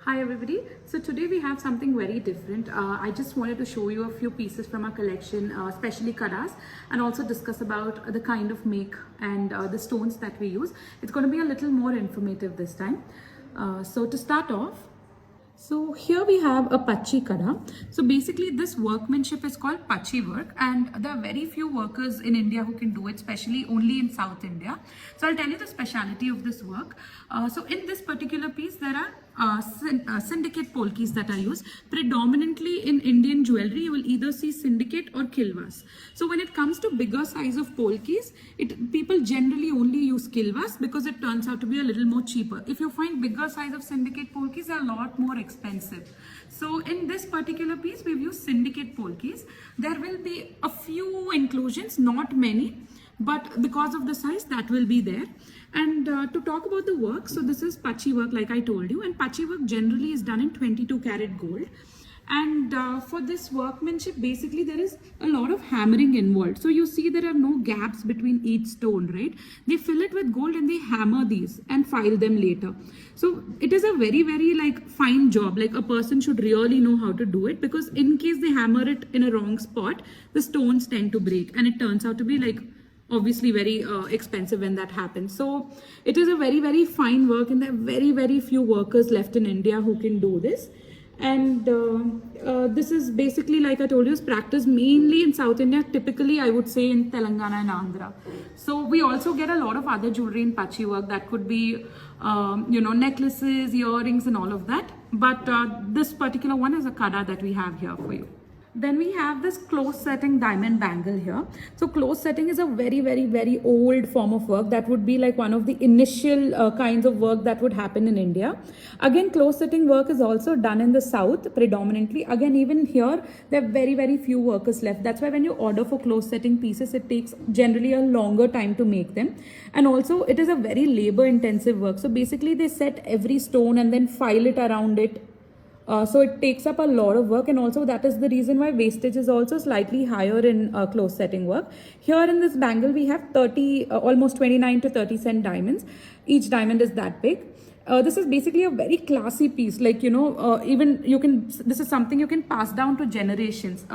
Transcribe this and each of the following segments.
Hi everybody. So today we have something very different. I just wanted to show you a few pieces from our collection, especially kadas, and also discuss about the kind of make and the stones that we use. It's going to be a little more informative this time. So to start off, so here we have a Pachi kada. So basically this workmanship is called Pachi Work, and there are very few workers in India who can do it, especially only in South India. So I'll tell you the speciality of this work. So in this particular piece there are syndicate polkis that are used. Predominantly in Indian jewelry you will either see syndicate or kilvas. So when it comes to bigger size of polkis, people generally only use kilvas because it turns out to be a little more cheaper. If you find bigger size of syndicate polkis, they are a lot more expensive. So in this particular piece we've used syndicate polkis. There will be a few inclusions, not many, but because of the size that will be there. And to talk about the work, so this is Pachi work like I told you, and Pachi work generally is done in 22 karat gold. And for this workmanship, basically there is a lot of hammering involved. So you see there are no gaps between each stone, right? They fill it with gold and they hammer these and file them later. So it is a very, very like fine job. Like a person should really know how to do it, because in case they hammer it in a wrong spot, the stones tend to break and it turns out to be like obviously very expensive when that happens. So it is a very, very fine work, and there are very, very few workers left in India who can do this. And this is basically, like I told you, is practiced mainly in South India, typically I would say in Telangana and Andhra. So we also get a lot of other jewelry in Pachi work that could be necklaces, earrings and all of that, but this particular one is a kada that we have here for you. Then we have this close setting diamond bangle here. So close setting is a very, very, very old form of work that would be like one of the initial kinds of work that would happen in India. Again, close setting work is also done in the south predominantly. Again, even here, there are very, very few workers left. That's why when you order for close setting pieces, it takes generally a longer time to make them. And also it is a very labor intensive work. So basically they set every stone and then file it around it. So it takes up a lot of work, and also that is the reason why wastage is also slightly higher in close setting work. Here in this bangle we have 30, almost 29 to 30 cent diamonds. Each diamond is that big. This is basically a very classy piece, like even you can, this is something you can pass down to generations.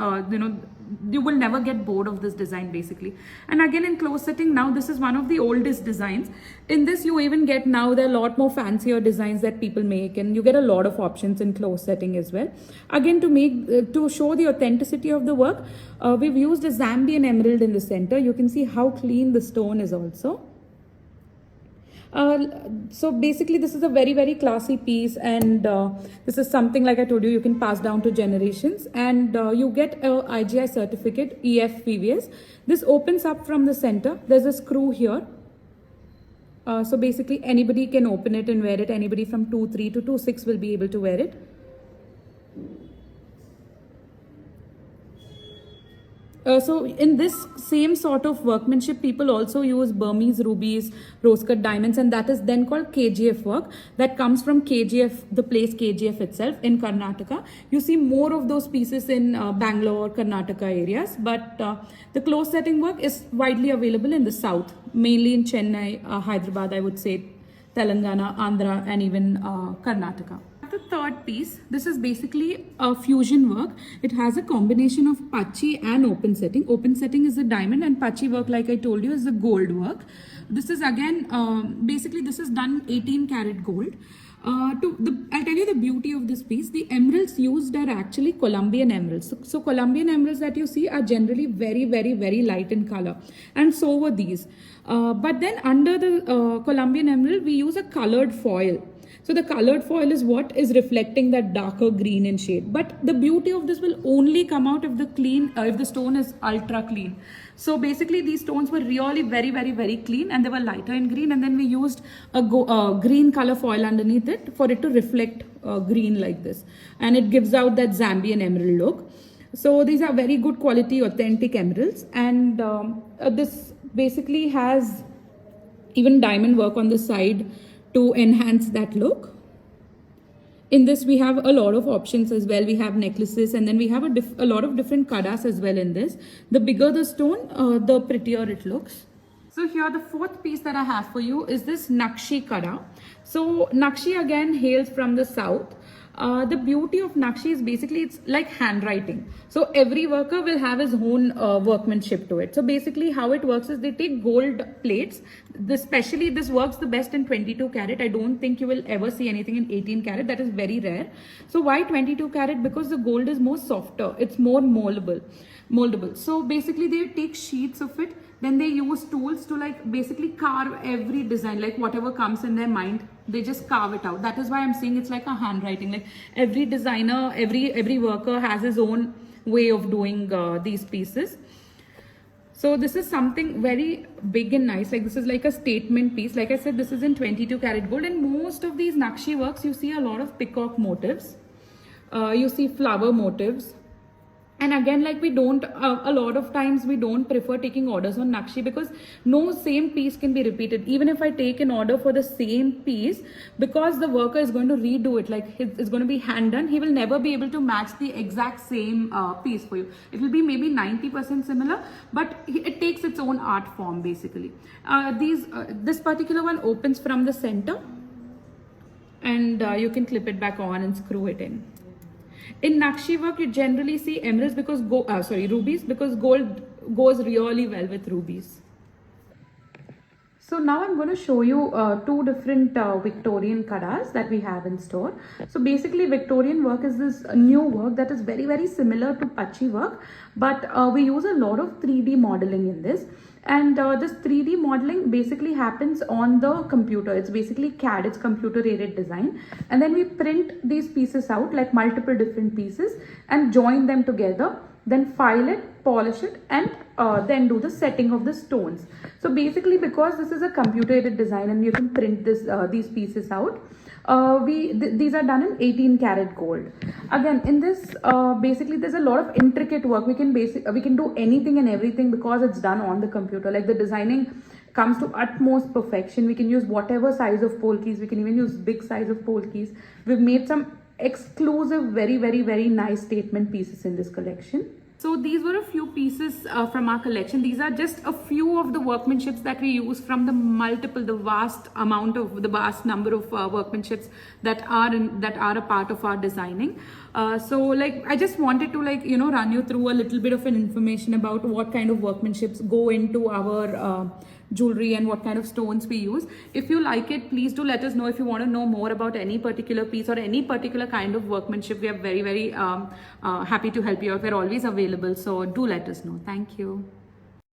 You will never get bored of this design basically. And again in close setting, now this is one of the oldest designs. In this you even get, now there are a lot more fancier designs that people make, and you get a lot of options in close setting as well. Again, to show the authenticity of the work, we've used a Zambian emerald in the center. You can see how clean the stone is also. So basically this is a very, very classy piece, and this is something, like I told you, you can pass down to generations, and you get a IGI certificate, EF This opens up from the center. There's a screw here. So basically anybody can open it and wear it. Anybody from 2.3 to 2.6 will be able to wear it. So in this same sort of workmanship, people also use Burmese rubies, rose-cut diamonds, and that is then called KGF work. That comes from KGF, the place KGF itself in Karnataka. You see more of those pieces in Bangalore, Karnataka areas, but the close setting work is widely available in the south, mainly in Chennai, Hyderabad, I would say, Telangana, Andhra, and even Karnataka. The third piece, this is basically a fusion work. It has a combination of Pachi and open setting. Open setting is the diamond, and Pachi work, like I told you, is the gold work. This is again, basically this is done 18 karat gold. I'll tell you the beauty of this piece. The emeralds used are actually Colombian emeralds. So Colombian emeralds that you see are generally very, very, very light in color, and so were these. But then under the Colombian emerald, we use a colored foil. So the colored foil is what is reflecting that darker green in shade. But the beauty of this will only come out if the stone is ultra clean. So basically these stones were really very, very, very clean, and they were lighter in green, and then we used a green color foil underneath it for it to reflect green like this. And it gives out that Zambian emerald look. So these are very good quality, authentic emeralds. And this basically has even diamond work on the side to enhance that look. In this we have a lot of options as well. We have necklaces, and then we have a lot of different kadas as well in this. The bigger the stone, the prettier it looks. So here the fourth piece that I have for you is this Nakshi Kada. So Nakshi again hails from the south. The beauty of Nakshi is basically it's like handwriting. So every worker will have his own workmanship to it. So basically how it works is they take gold plates. Especially this works the best in 22 carat. I don't think you will ever see anything in 18 carat. That is very rare. So why 22 carat? Because the gold is more softer. It's more moldable. So basically they take sheets of it. Then they use tools to like basically carve every design, like whatever comes in their mind, they just carve it out. That is why I'm saying it's like a handwriting. Like every designer, every worker has his own way of doing these pieces. So this is something very big and nice. Like this is like a statement piece. Like I said, this is in 22 karat gold, and most of these Nakshi works, you see a lot of peacock motifs. You see flower motifs. And again, like we don't, a lot of times we don't prefer taking orders on Nakshi because no same piece can be repeated. Even if I take an order for the same piece, because the worker is going to redo it, like it's going to be hand done, he will never be able to match the exact same piece for you. It will be maybe 90% similar, but it takes its own art form basically. This particular one opens from the center, and you can clip it back on and screw it in. In Nakshi work, you generally see emeralds because rubies, because gold goes really well with rubies. So now I'm going to show you two different Victorian kadas that we have in store. So basically Victorian work is this new work that is very, very similar to Pachi work, but we use a lot of 3D modeling in this. And this 3D modeling basically happens on the computer. It's basically CAD, it's computer aided design. And then we print these pieces out, like multiple different pieces, and join them together, then file it, polish it, and then do the setting of the stones. So basically, because this is a computer aided design and you can print these pieces out, these are done in 18 karat gold. Again, in this basically there's a lot of intricate work. We can do anything and everything because it's done on the computer. Like the designing comes to utmost perfection. We can use whatever size of polkis. We can even use big size of polkis. We've made some exclusive, very, very, very nice statement pieces in this collection. So these were a few pieces from our collection. These are just a few of the workmanships that we use from the vast number of workmanships that are a part of our designing. So like I just wanted to run you through a little bit of an information about what kind of workmanships go into our jewelry and what kind of stones we use. If you like it, please do let us know. If you want to know more about any particular piece or any particular kind of workmanship, we are very, very happy to help you out. We're always available, so do let us know. Thank you.